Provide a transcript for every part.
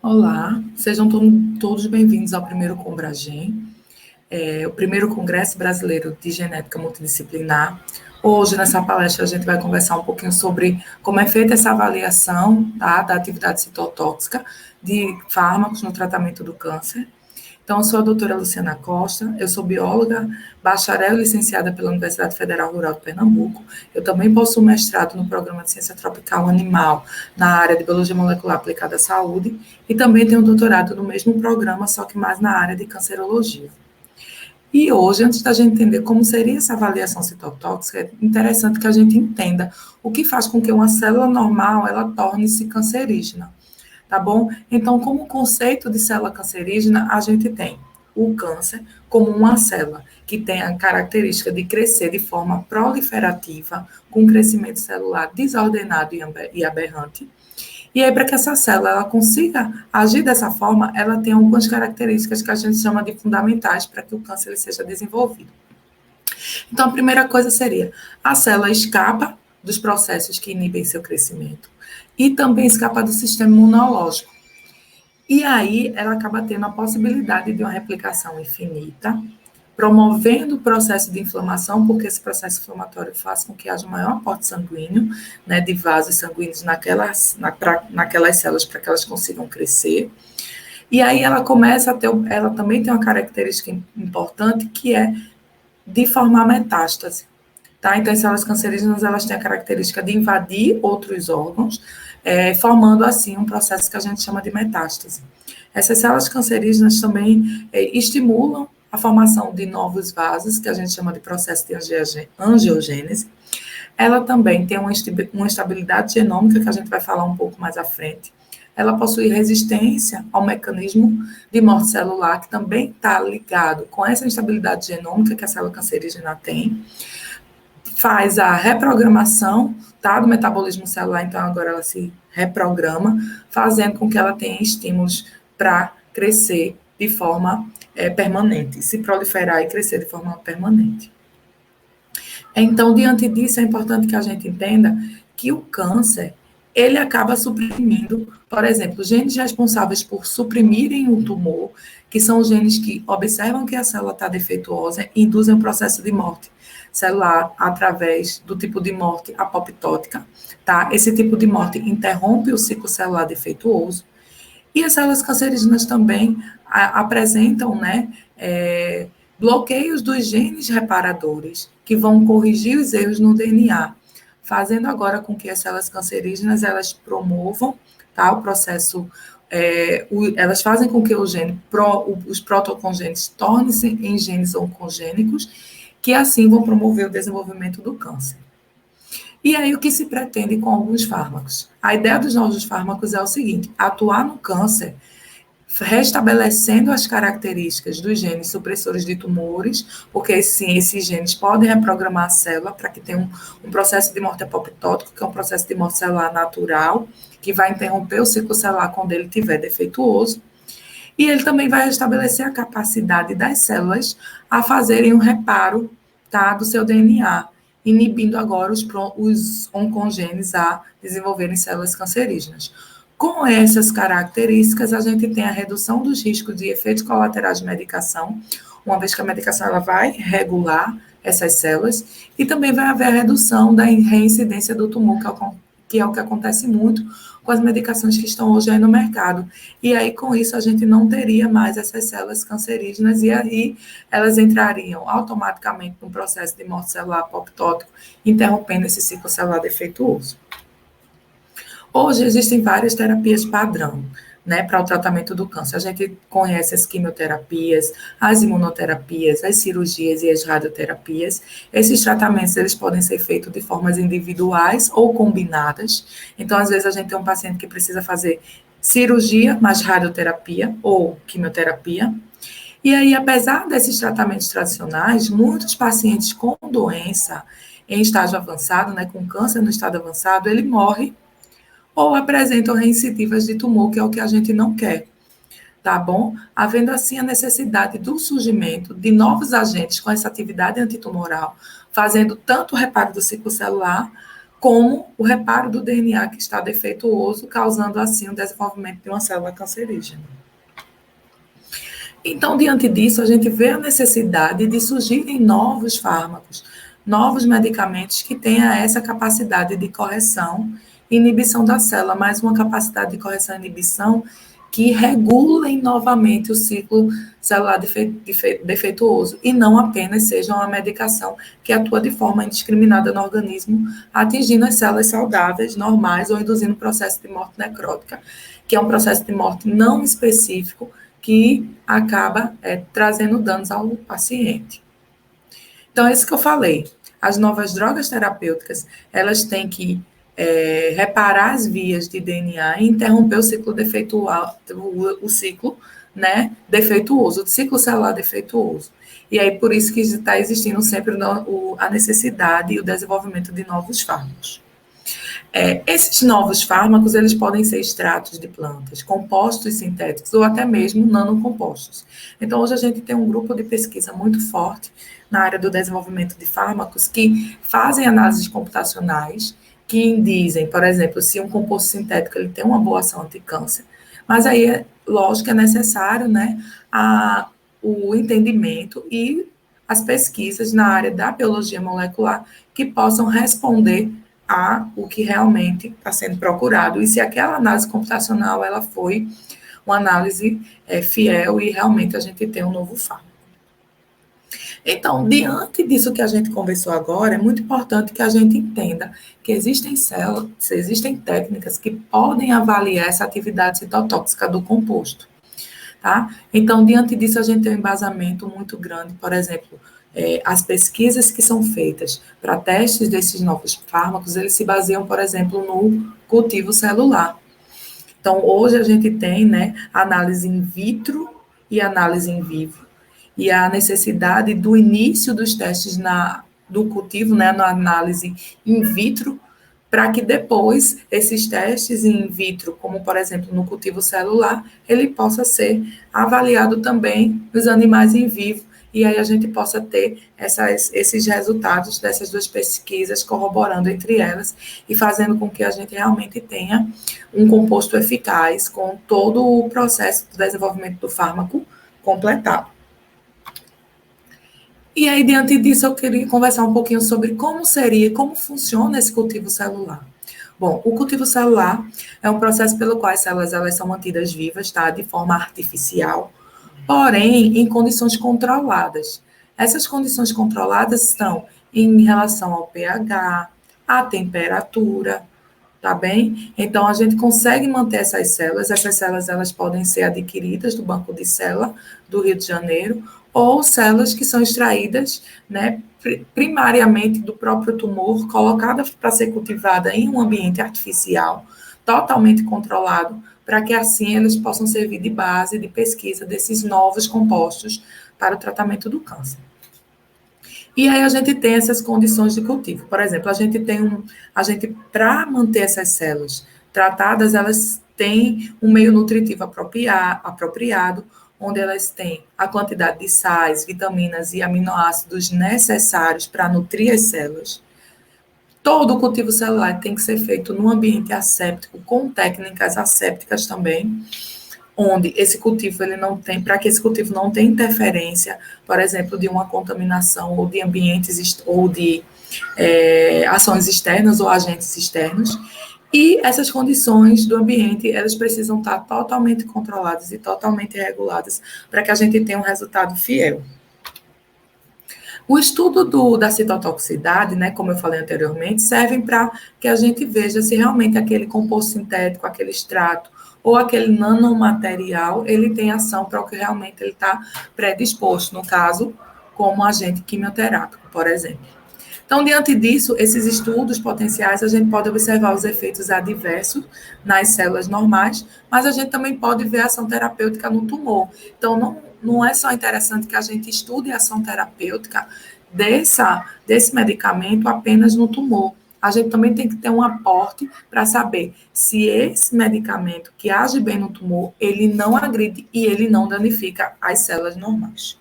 Olá, sejam todos bem-vindos ao primeiro Combragem, o primeiro Congresso Brasileiro de Genética Multidisciplinar. Hoje, nessa palestra, a gente vai conversar um pouquinho sobre como é feita essa avaliação, tá, da atividade citotóxica de fármacos no tratamento do câncer. Então, eu sou a doutora Luciana Costa, eu sou bióloga, bacharel e licenciada pela Universidade Federal Rural de Pernambuco. Eu também possuo mestrado no programa de Ciência Tropical Animal na área de Biologia Molecular Aplicada à Saúde e também tenho doutorado no mesmo programa, só que mais na área de cancerologia. E hoje, antes da gente entender como seria essa avaliação citotóxica, é interessante que a gente entenda o que faz com que uma célula normal ela torne-se cancerígena. Tá bom? Então, como conceito de célula cancerígena, a gente tem o câncer como uma célula que tem a característica de crescer de forma proliferativa, com crescimento celular desordenado e aberrante. E aí, para que essa célula ela consiga agir dessa forma, ela tem algumas características que a gente chama de fundamentais para que o câncer ele seja desenvolvido. Então, a primeira coisa seria a célula escapa dos processos que inibem seu crescimento e também escapa do sistema imunológico. E aí ela acaba tendo a possibilidade de uma replicação infinita, promovendo o processo de inflamação, porque esse processo inflamatório faz com que haja um maior aporte sanguíneo, né, de vasos sanguíneos naquelas células para que elas consigam crescer. E aí ela começa a ter, ela também tem uma característica importante que é de formar metástase. Tá? Então, as células cancerígenas elas têm a característica de invadir outros órgãos, formando assim um processo que a gente chama de metástase. Essas células cancerígenas também estimulam a formação de novos vasos, que a gente chama de processo de angiogênese. Ela também tem uma estabilidade genômica, que a gente vai falar um pouco mais à frente. Ela possui resistência ao mecanismo de morte celular, que também está ligado com essa instabilidade genômica que a célula cancerígena tem. Faz a reprogramação, tá, do metabolismo celular, então agora ela se reprograma, fazendo com que ela tenha estímulos para crescer de forma permanente, se proliferar e crescer de forma permanente. Então, diante disso, é importante que a gente entenda que o câncer, ele acaba suprimindo, por exemplo, genes responsáveis por suprimirem o tumor, que são os genes que observam que a célula está defeituosa e induzem o processo de morte celular através do tipo de morte apoptótica, tá? Esse tipo de morte interrompe o ciclo celular defeituoso. E as células cancerígenas também apresentam, né, bloqueios dos genes reparadores, que vão corrigir os erros no DNA, fazendo agora com que as células cancerígenas elas promovam, tá, o processo, elas fazem com que os protocongênicos tornem-se em genes oncogênicos, que assim vão promover o desenvolvimento do câncer. E aí, o que se pretende com alguns fármacos? A ideia dos novos fármacos é o seguinte: atuar no câncer, restabelecendo as características dos genes supressores de tumores, porque sim, esses genes podem reprogramar a célula para que tenha um processo de morte apoptótico, que é um processo de morte celular natural, que vai interromper o ciclo celular quando ele estiver defeituoso. E ele também vai restabelecer a capacidade das células a fazerem um reparo, tá, do seu DNA, inibindo agora os oncogenes a desenvolverem células cancerígenas. Com essas características, a gente tem a redução dos riscos de efeitos colaterais de medicação, uma vez que a medicação ela vai regular essas células, e também vai haver a redução da reincidência do tumor, que é o que acontece muito com as medicações que estão hoje aí no mercado. E aí, com isso, a gente não teria mais essas células cancerígenas, e aí elas entrariam automaticamente no processo de morte celular apoptótico, interrompendo esse ciclo celular defeituoso. Hoje existem várias terapias padrão, né, para o tratamento do câncer. A gente conhece as quimioterapias, as imunoterapias, as cirurgias e as radioterapias. Esses tratamentos eles podem ser feitos de formas individuais ou combinadas. Então, às vezes a gente tem um paciente que precisa fazer cirurgia mais radioterapia ou quimioterapia. E aí, apesar desses tratamentos tradicionais, muitos pacientes com doença em estágio avançado, né, com câncer no estado avançado, ele morre ou apresentam reincidivas de tumor, que é o que a gente não quer, tá bom? Havendo assim a necessidade do surgimento de novos agentes com essa atividade antitumoral, fazendo tanto o reparo do ciclo celular, como o reparo do DNA que está defeituoso, causando assim o desenvolvimento de uma célula cancerígena. Então, diante disso, a gente vê a necessidade de surgirem novos fármacos, novos medicamentos que tenham essa capacidade de correção e inibição da célula, mais uma capacidade de correção e inibição que regulem novamente o ciclo celular defeituoso e não apenas seja uma medicação que atua de forma indiscriminada no organismo, atingindo as células saudáveis, normais ou induzindo o processo de morte necrótica, que é um processo de morte não específico que acaba trazendo danos ao paciente. Então, é isso que eu falei. As novas drogas terapêuticas, elas têm que reparar as vias de DNA e interromper o ciclo defeituoso, defeituoso, o ciclo celular defeituoso. E aí, por isso que está existindo sempre a necessidade e o desenvolvimento de novos fármacos. Esses novos fármacos, eles podem ser extratos de plantas, compostos sintéticos ou até mesmo nanocompostos. Então, hoje a gente tem um grupo de pesquisa muito forte na área do desenvolvimento de fármacos que fazem análises computacionais que dizem, por exemplo, se um composto sintético ele tem uma boa ação anti-câncer, mas aí, lógico, é necessário, o entendimento e as pesquisas na área da biologia molecular que possam responder a o que realmente está sendo procurado e se aquela análise computacional ela foi uma análise fiel e realmente a gente tem um novo fármaco. Então, diante disso que a gente conversou agora, é muito importante que a gente entenda que existem células, existem técnicas que podem avaliar essa atividade citotóxica do composto, tá? Então, diante disso, a gente tem um embasamento muito grande, por exemplo, as pesquisas que são feitas para testes desses novos fármacos, eles se baseiam, por exemplo, no cultivo celular. Então, hoje a gente tem, análise in vitro e análise in vivo, e a necessidade do início dos testes do cultivo, na análise in vitro, para que depois esses testes in vitro, como por exemplo no cultivo celular, ele possa ser avaliado também nos animais em vivo, e aí a gente possa ter esses resultados dessas duas pesquisas corroborando entre elas e fazendo com que a gente realmente tenha um composto eficaz com todo o processo de desenvolvimento do fármaco completado. E aí, diante disso, eu queria conversar um pouquinho sobre como funciona esse cultivo celular. Bom, o cultivo celular é um processo pelo qual as células elas são mantidas vivas, tá, de forma artificial, porém em condições controladas. Essas condições controladas estão em relação ao pH, à temperatura, tá bem? Então, a gente consegue manter essas células elas podem ser adquiridas do banco de célula do Rio de Janeiro, ou células que são extraídas, primariamente do próprio tumor, colocadas para ser cultivada em um ambiente artificial, totalmente controlado, para que assim eles possam servir de base de pesquisa desses novos compostos para o tratamento do câncer. E aí a gente tem essas condições de cultivo. Por exemplo, para manter essas células tratadas, elas têm um meio nutritivo apropriado, onde elas têm a quantidade de sais, vitaminas e aminoácidos necessários para nutrir as células. Todo o cultivo celular tem que ser feito num ambiente asséptico, com técnicas assépticas também, onde esse cultivo ele não tem, para que esse cultivo não tenha interferência, por exemplo, de uma contaminação ou de ambientes ou de ações externas ou agentes externos. E essas condições do ambiente, elas precisam estar totalmente controladas e totalmente reguladas para que a gente tenha um resultado fiel. O estudo da citotoxicidade, como eu falei anteriormente, serve para que a gente veja se realmente aquele composto sintético, aquele extrato ou aquele nanomaterial, ele tem ação para o que realmente ele está predisposto, no caso, como agente quimioterápico, por exemplo. Então, diante disso, esses estudos potenciais, a gente pode observar os efeitos adversos nas células normais, mas a gente também pode ver a ação terapêutica no tumor. Então, não é só interessante que a gente estude a ação terapêutica desse medicamento apenas no tumor. A gente também tem que ter um aporte para saber se esse medicamento que age bem no tumor, ele não agride e ele não danifica as células normais.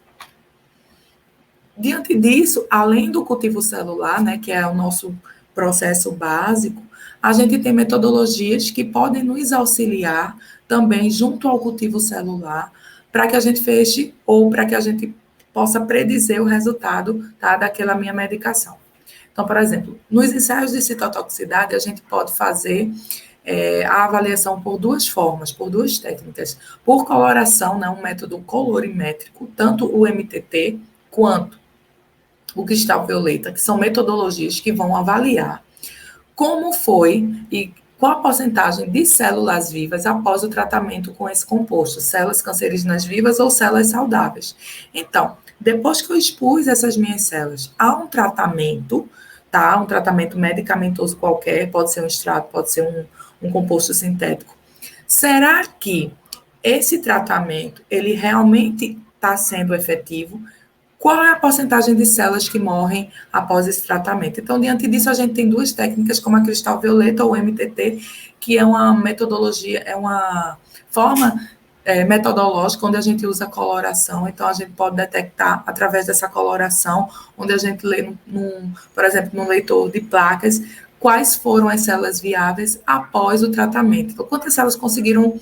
Diante disso, além do cultivo celular, que é o nosso processo básico, a gente tem metodologias que podem nos auxiliar também junto ao cultivo celular, para que a gente feche ou para que a gente possa predizer o resultado, tá, daquela minha medicação. Então, por exemplo, nos ensaios de citotoxicidade, a gente pode fazer a avaliação por duas formas, por duas técnicas. Por coloração, né, um método colorimétrico, tanto o MTT quanto o cristal violeta, que são metodologias que vão avaliar como foi e qual a porcentagem de células vivas após o tratamento com esse composto, células cancerígenas vivas ou células saudáveis. Então, depois que eu expus essas minhas células a um tratamento, tá? Um tratamento medicamentoso qualquer, pode ser um extrato, pode ser um composto sintético. Será que esse tratamento, ele realmente está sendo efetivo? Qual é a porcentagem de células que morrem após esse tratamento? Então, diante disso, a gente tem duas técnicas, como a cristal violeta ou MTT, que é uma metodologia, é uma forma metodológica onde a gente usa coloração. Então, a gente pode detectar, através dessa coloração, onde a gente lê, por exemplo, no leitor de placas, quais foram as células viáveis após o tratamento. Então, quantas células conseguiram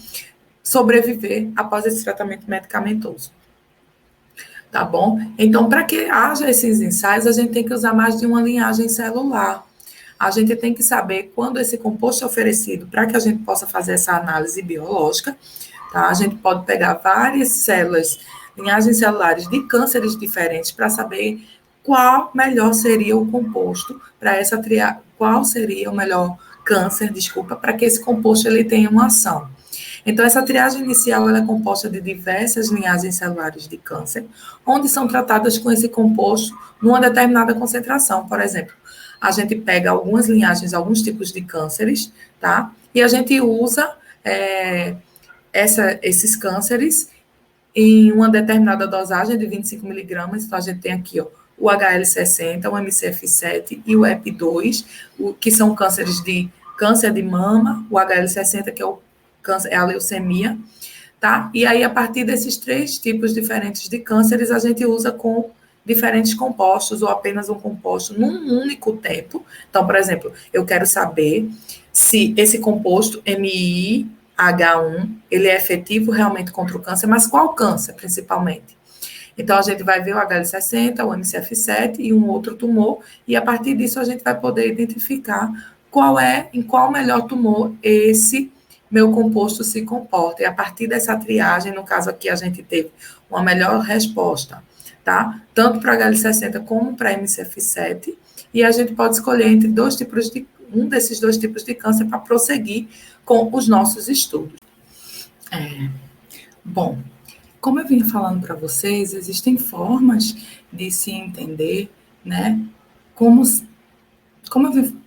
sobreviver após esse tratamento medicamentoso. Tá bom? Então, para que haja esses ensaios, a gente tem que usar mais de uma linhagem celular. A gente tem que saber quando esse composto é oferecido para que a gente possa fazer essa análise biológica. Tá? A gente pode pegar várias células, linhagens celulares de cânceres diferentes para saber qual melhor seria o composto para essa qual seria o melhor câncer, para que esse composto ele tenha uma ação. Então, essa triagem inicial ela é composta de diversas linhagens celulares de câncer, onde são tratadas com esse composto numa determinada concentração. Por exemplo, a gente pega algumas linhagens, alguns tipos de cânceres, tá? E a gente usa esses cânceres em uma determinada dosagem de 25 miligramas. Então, a gente tem aqui, ó, o HL60, o MCF7 e o EP2, que são cânceres de câncer de mama, o HL60, que é a leucemia, tá? E aí, a partir desses 3 tipos diferentes de cânceres, a gente usa com diferentes compostos ou apenas um composto num único tempo. Então, por exemplo, eu quero saber se esse composto MIH1, ele é efetivo realmente contra o câncer, mas qual câncer, principalmente? Então, a gente vai ver o HL60, o MCF7 e um outro tumor, e a partir disso a gente vai poder identificar em qual melhor tumor esse meu composto se comporta. E a partir dessa triagem, no caso aqui, a gente teve uma melhor resposta, tá? Tanto para HL60 como para MCF7, e a gente pode escolher entre um desses 2 tipos de câncer para prosseguir com os nossos estudos. Bom, como eu vim falando para vocês, existem formas de se entender, né? Como eu vim...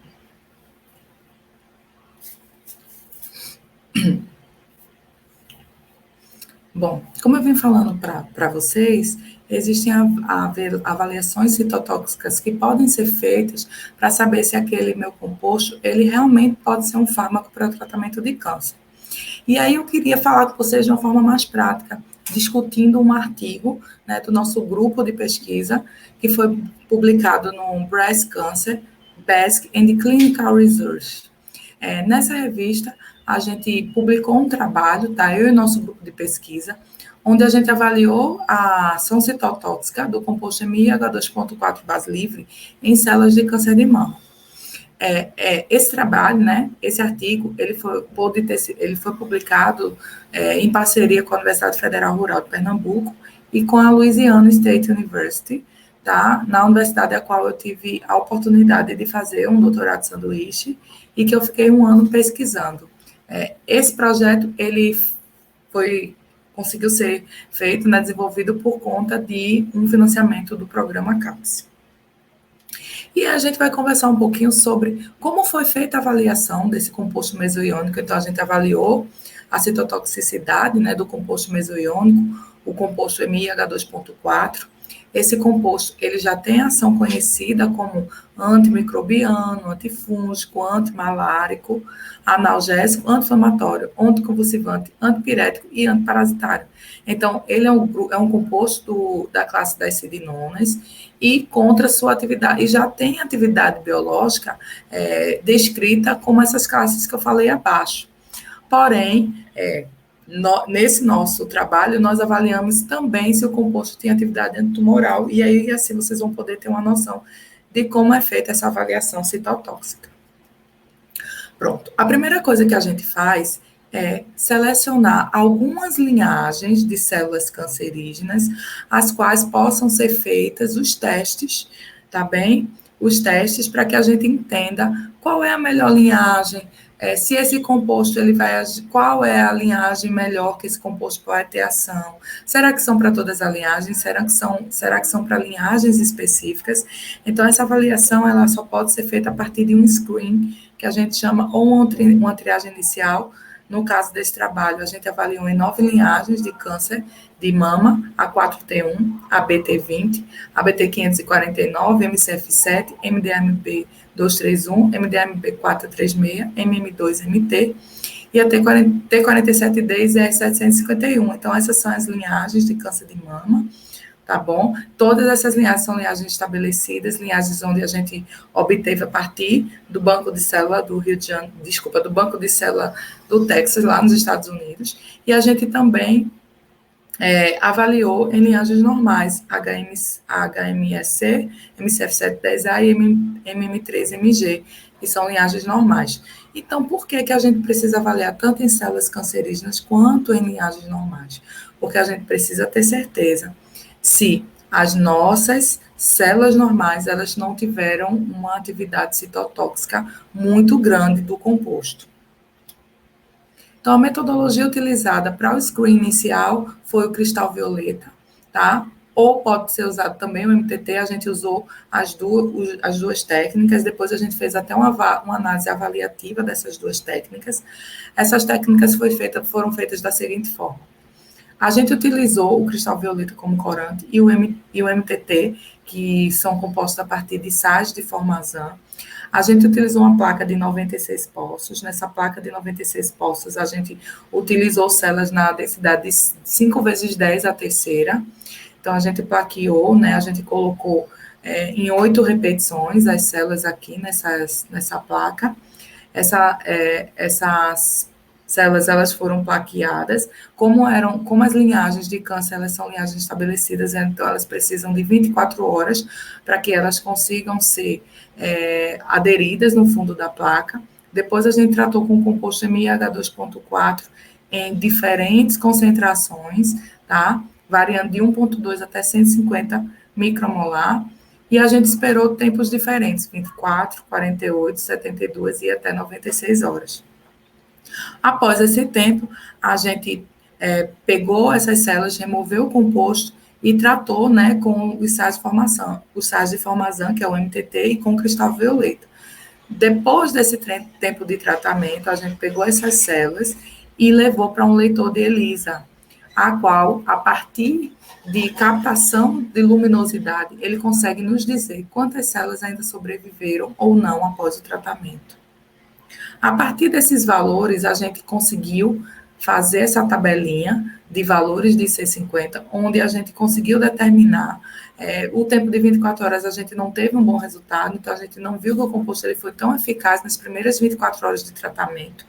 Bom, como eu vim falando para vocês, existem avaliações citotóxicas que podem ser feitas para saber se aquele meu composto, ele realmente pode ser um fármaco para o tratamento de câncer. E aí eu queria falar com vocês de uma forma mais prática, discutindo um artigo, né, do nosso grupo de pesquisa, que foi publicado no Breast Cancer, Basic and Clinical Research. Nessa revista, a gente publicou um trabalho, tá? Eu e nosso grupo de pesquisa, onde a gente avaliou a ação citotóxica do composto MIH2.4 base livre em células de câncer de mama. Esse trabalho, né, esse artigo, ele foi publicado em parceria com a Universidade Federal Rural de Pernambuco e com a Louisiana State University, tá? Na universidade a qual eu tive a oportunidade de fazer um doutorado de sanduíche e que eu fiquei 1 ano pesquisando. Esse projeto, ele conseguiu ser feito, né, desenvolvido por conta de um financiamento do programa CAPES. E a gente vai conversar um pouquinho sobre como foi feita a avaliação desse composto mesoiônico. Então, a gente avaliou a citotoxicidade, né, do composto mesoiônico, o composto MIH2.4, esse composto ele já tem ação conhecida como antimicrobiano, antifúngico, antimalárico, analgésico, anti-inflamatório, anticonvulsivante, antipirético e antiparasitário. Então, ele é um composto da classe das sidinonas e contra sua atividade, e já tem atividade biológica descrita como essas classes que eu falei abaixo. Porém, nesse nosso trabalho, nós avaliamos também se o composto tem atividade antitumoral, e aí assim vocês vão poder ter uma noção de como é feita essa avaliação citotóxica. Pronto. A primeira coisa que a gente faz é selecionar algumas linhagens de células cancerígenas, as quais possam ser feitas os testes, tá bem? Os testes para que a gente entenda qual é a melhor linhagem, se esse composto ele vai agir, qual é a linhagem melhor que esse composto pode ter ação. Será que são para todas as linhagens? Será que são para linhagens específicas? Então, essa avaliação ela só pode ser feita a partir de um screen, que a gente chama ou uma triagem inicial. No caso desse trabalho, a gente avaliou em 9 linhagens de câncer de mama, A4T1, ABT20, ABT549, MCF7, MDMB231, MDMB436, MM2MT e a T47D e ZR751. Então, essas são as linhagens de câncer de mama, tá bom? Todas essas linhagens são linhagens estabelecidas, linhagens onde a gente obteve a partir do banco de célula do do banco de célula do Texas, lá nos Estados Unidos, e a gente também avaliou em linhagens normais, HMSC, MCF710A e MM3MG, que são linhagens normais. Então, por que a gente precisa avaliar tanto em células cancerígenas quanto em linhagens normais? Porque a gente precisa ter certeza se as nossas células normais elas não tiveram uma atividade citotóxica muito grande do composto. Então, a metodologia utilizada para o screen inicial foi o cristal violeta, tá? Ou pode ser usado também o MTT, a gente usou as duas técnicas, depois a gente fez até uma análise avaliativa dessas duas técnicas. Essas técnicas foram feitas da seguinte forma. A gente utilizou o cristal violeta como corante e o MTT, que são compostos a partir de sais de formazan. A gente utilizou uma placa de 96 poços. Nessa placa de 96 poços, a gente utilizou células na densidade de 5 vezes 10 a terceira. Então, a gente plaqueou, né? A gente colocou em 8 repetições as células aqui nessa placa. Essas células elas foram plaqueadas, como as linhagens de câncer, elas são linhagens estabelecidas, então elas precisam de 24 horas para que elas consigam ser aderidas no fundo da placa. Depois a gente tratou com o composto MIH2.4 em diferentes concentrações, tá? Variando de 1.2 até 150 micromolar, e a gente esperou tempos diferentes, 24, 48, 72 e até 96 horas. Após esse tempo, a gente pegou essas células, removeu o composto e tratou, né, com os sais de formazan, que é o MTT, e com o cristal violeta. Depois desse tempo de tratamento, a gente pegou essas células e levou para um leitor de ELISA, a qual, a partir de captação de luminosidade, ele consegue nos dizer quantas células ainda sobreviveram ou não após o tratamento. A partir desses valores, a gente conseguiu fazer essa tabelinha de valores de IC50, onde a gente conseguiu determinar o tempo de 24 horas, a gente não teve um bom resultado, então a gente não viu que o composto ele foi tão eficaz nas primeiras 24 horas de tratamento.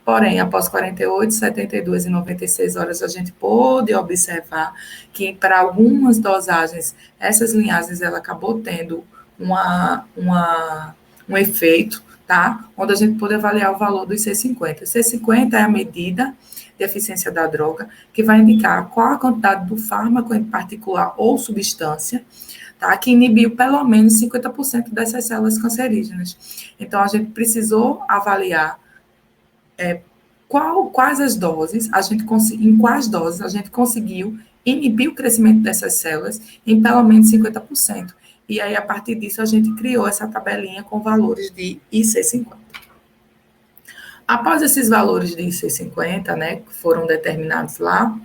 Porém, após 48, 72 e 96 horas, a gente pôde observar que para algumas dosagens, essas linhagens ela acabou tendo um efeito, tá? Onde a gente pode avaliar o valor do IC50. IC50 é a medida de eficiência da droga, que vai indicar qual a quantidade do fármaco em particular ou substância, tá? Que inibiu pelo menos 50% dessas células cancerígenas. Então, a gente precisou avaliar quais as doses, em quais doses a gente conseguiu inibir o crescimento dessas células em pelo menos 50%. E aí, a partir disso, a gente criou essa tabelinha com valores de IC50. Após esses valores de IC50, né, que foram determinados lá,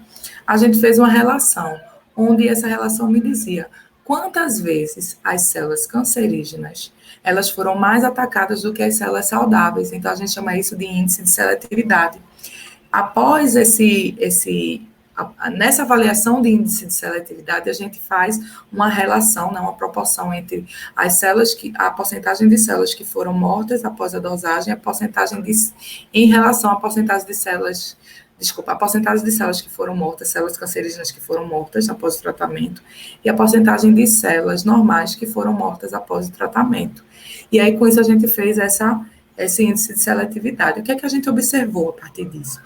a gente fez uma relação, onde essa relação me dizia quantas vezes as células cancerígenas elas foram mais atacadas do que as células saudáveis. Então, a gente chama isso de índice de seletividade. Após nessa avaliação de índice de seletividade, a gente faz uma relação, né, uma proporção entre as células a porcentagem de células que foram mortas após a dosagem, em relação à porcentagem de células, a porcentagem de células que foram mortas, células cancerígenas que foram mortas após o tratamento, e a porcentagem de células normais que foram mortas após o tratamento. E aí, com isso, a gente fez esse índice de seletividade. O que é que a gente observou a partir disso?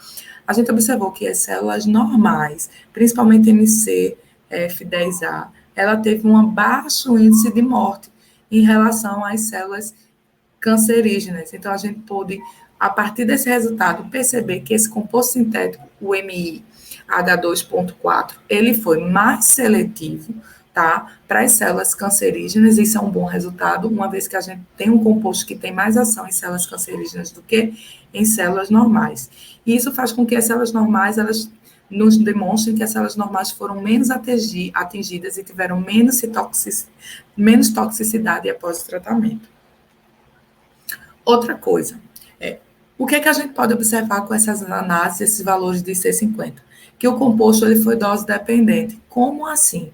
A gente observou que as células normais, principalmente MC, F10A, ela teve um baixo índice de morte em relação às células cancerígenas. Então, a gente pôde, a partir desse resultado, perceber que esse composto sintético, o MI H2.4, ele foi mais seletivo, tá, para as células cancerígenas. Isso é um bom resultado, uma vez que a gente tem um composto que tem mais ação em células cancerígenas do que em células normais. E isso faz com que as células normais, elas nos demonstrem que as células normais foram menos atingidas e tiveram menos toxicidade após o tratamento. Outra coisa, o que é que a gente pode observar com essas análises, esses valores de C50? Que o composto ele foi dose dependente. Como assim?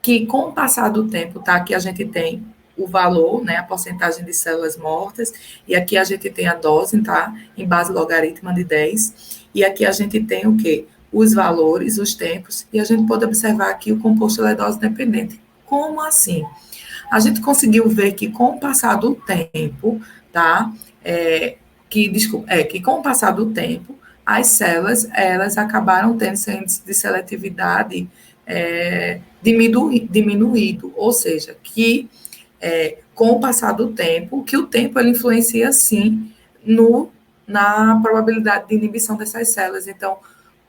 Que com o passar do tempo, tá? Aqui a gente tem o valor, né? A porcentagem de células mortas, e aqui a gente tem a dose, tá? Em base logarítmica de 10. E aqui a gente tem o quê? Os valores, os tempos, e a gente pode observar que o composto é dose dependente. Como assim? A gente conseguiu ver que com o passar do tempo, tá? Que com o passar do tempo, as células, elas acabaram tendo seu índice de seletividade diminuído, ou seja, que com o passar do tempo, que o tempo ele influencia, sim, na probabilidade de inibição dessas células. Então,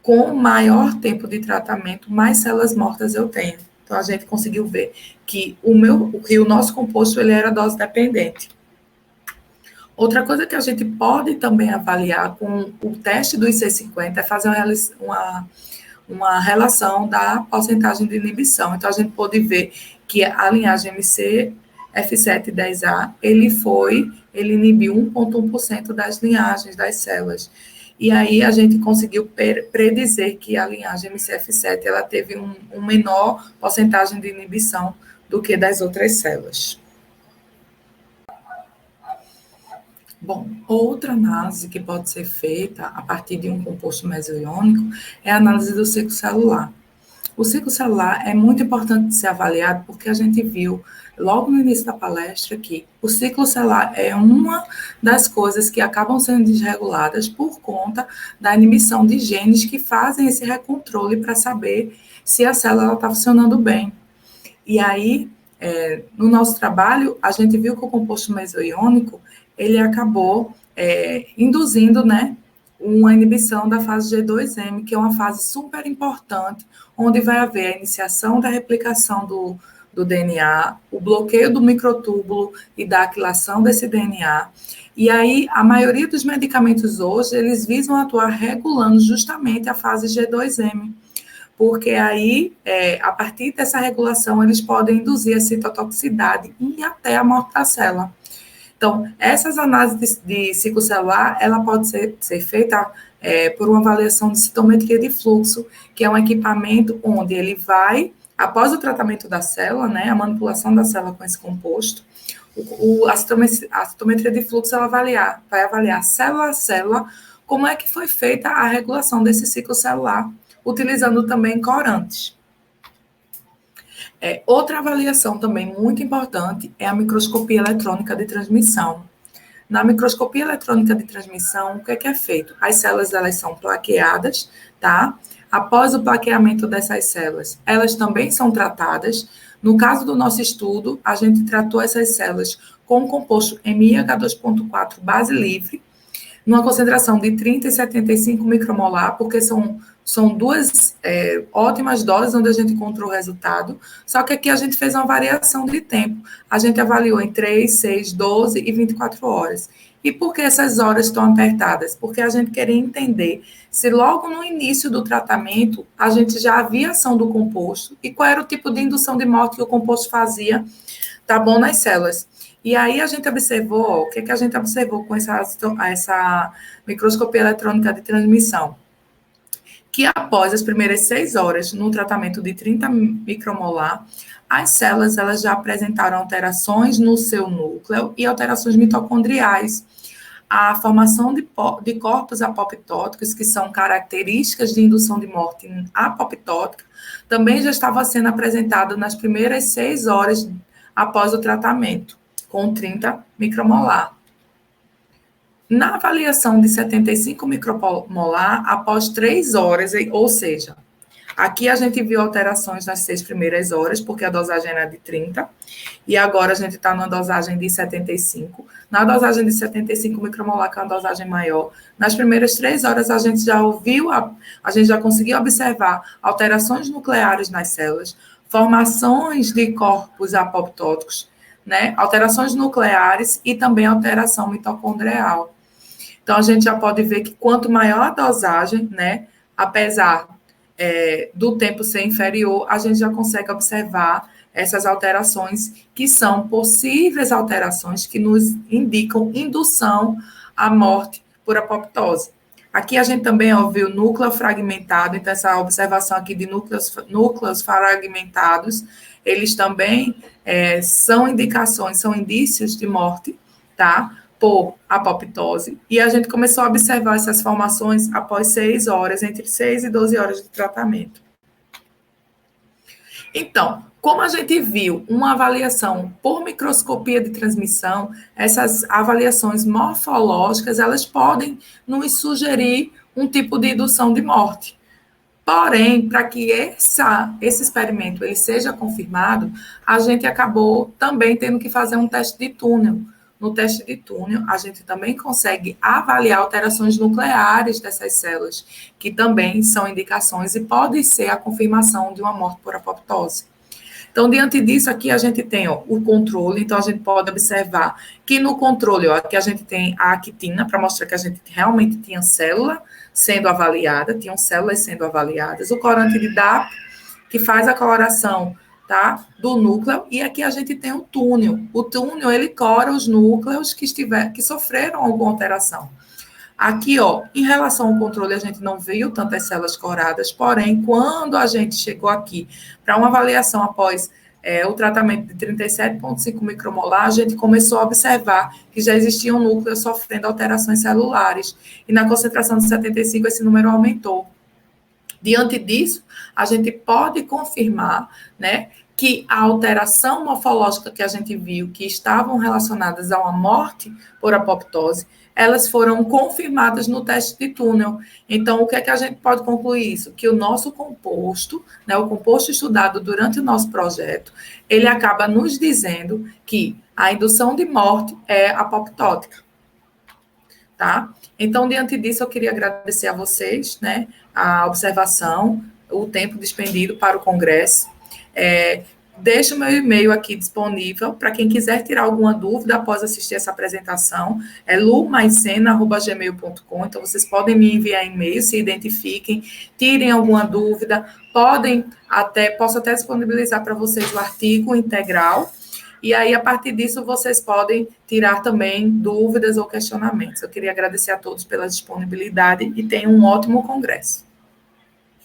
com maior tempo de tratamento, mais células mortas eu tenho. Então, a gente conseguiu ver que o nosso composto ele era dose dependente. Outra coisa que a gente pode também avaliar com o teste do IC50 é fazer uma relação da porcentagem de inibição. Então, a gente pode ver que a linhagem MC F710A, ele inibiu 1,1% das linhagens das células. E aí a gente conseguiu predizer que a linhagem MCF7 ela teve um menor porcentagem de inibição do que das outras células. Bom, outra análise que pode ser feita a partir de um composto mesoniônico é a análise do ciclo celular. O ciclo celular é muito importante de ser avaliado porque a gente viu logo no início da palestra que o ciclo celular é uma das coisas que acabam sendo desreguladas por conta da inibição de genes que fazem esse recontrole para saber se a célula está funcionando bem. E aí, no nosso trabalho, a gente viu que o composto mesoniônico ele acabou induzindo, né, uma inibição da fase G2M, que é uma fase super importante, onde vai haver a iniciação da replicação do DNA, o bloqueio do microtúbulo e da aquilação desse DNA. E aí, a maioria dos medicamentos hoje, eles visam atuar regulando justamente a fase G2M, porque aí, a partir dessa regulação, eles podem induzir a citotoxicidade e até a morte da célula. Então, essas análises de ciclo celular, ela pode ser feita por uma avaliação de citometria de fluxo, que é um equipamento onde ele vai, após o tratamento da célula, né, a manipulação da célula com esse composto, a citometria de fluxo ela vai avaliar célula a célula como é que foi feita a regulação desse ciclo celular, utilizando também corantes. Outra avaliação também muito importante é a microscopia eletrônica de transmissão. Na microscopia eletrônica de transmissão, o que é feito? As células elas são plaqueadas, tá? Após o plaqueamento dessas células, elas também são tratadas. No caso do nosso estudo, a gente tratou essas células com o composto MiH2.4 base livre, numa concentração de 30 e 75 micromolar, porque são duas ótimas doses onde a gente encontrou o resultado, só que aqui a gente fez uma variação de tempo. A gente avaliou em 3, 6, 12 e 24 horas. E por que essas horas estão apertadas? Porque a gente queria entender se logo no início do tratamento a gente já havia ação do composto e qual era o tipo de indução de morte que o composto fazia, tá bom, nas células. E aí a gente observou, o que a gente observou com essa microscopia eletrônica de transmissão? Que após as primeiras 6 horas no tratamento de 30 micromolar, as células elas já apresentaram alterações no seu núcleo e alterações mitocondriais. A formação de corpos apoptóticos, que são características de indução de morte apoptótica, também já estava sendo apresentada nas primeiras 6 horas após o tratamento, com 30 micromolar. Na avaliação de 75 micromolar, após 3 horas, ou seja, aqui a gente viu alterações nas 6 primeiras horas, porque a dosagem era de 30, e agora a gente está numa dosagem de 75. Na dosagem de 75 micromolar, que é uma dosagem maior, nas primeiras 3 horas a gente já a gente já conseguiu observar alterações nucleares nas células, formações de corpos apoptóticos, né, alterações nucleares e também alteração mitocondrial. Então, a gente já pode ver que quanto maior a dosagem, né, apesar do tempo ser inferior, a gente já consegue observar essas alterações, que são possíveis alterações que nos indicam indução à morte por apoptose. Aqui a gente também viu núcleo fragmentado, então essa observação aqui de núcleos fragmentados, eles também são indicações, são indícios de morte, tá? Por apoptose, e a gente começou a observar essas formações após 6 horas, entre 6 e 12 horas de tratamento. Então, como a gente viu uma avaliação por microscopia de transmissão, essas avaliações morfológicas, elas podem nos sugerir um tipo de indução de morte. Porém, para que esse experimento ele seja confirmado, a gente acabou também tendo que fazer um teste de túnel. No teste de túnel, a gente também consegue avaliar alterações nucleares dessas células, que também são indicações e pode ser a confirmação de uma morte por apoptose. Então, diante disso, aqui a gente tem o controle, então a gente pode observar que no controle, aqui a gente tem a actina, para mostrar que a gente realmente tinha célula sendo avaliada, tinham células sendo avaliadas, o corante de DAP, que faz a coloração, tá, do núcleo, e aqui a gente tem o túnel. O túnel, ele cora os núcleos que sofreram alguma alteração. Aqui, em relação ao controle, a gente não viu tantas células coradas, porém, quando a gente chegou aqui para uma avaliação após o tratamento de 37,5 micromolar, a gente começou a observar que já existiam núcleos sofrendo alterações celulares, e na concentração de 75 esse número aumentou. Diante disso, a gente pode confirmar, né, que a alteração morfológica que a gente viu, que estavam relacionadas a uma morte por apoptose, elas foram confirmadas no teste de túnel. Então, o que é que a gente pode concluir isso? Que o nosso composto, né, o composto estudado durante o nosso projeto, ele acaba nos dizendo que a indução de morte é apoptótica. Tá? Então, diante disso, eu queria agradecer a vocês, né, a observação, o tempo despendido para o congresso. Deixo o meu e-mail aqui disponível para quem quiser tirar alguma dúvida após assistir essa apresentação, é lumaicena@gmail.com, então vocês podem me enviar e-mail, se identifiquem, tirem alguma dúvida, posso até disponibilizar para vocês o artigo integral, e aí, a partir disso, vocês podem tirar também dúvidas ou questionamentos. Eu queria agradecer a todos pela disponibilidade e tenham um ótimo congresso.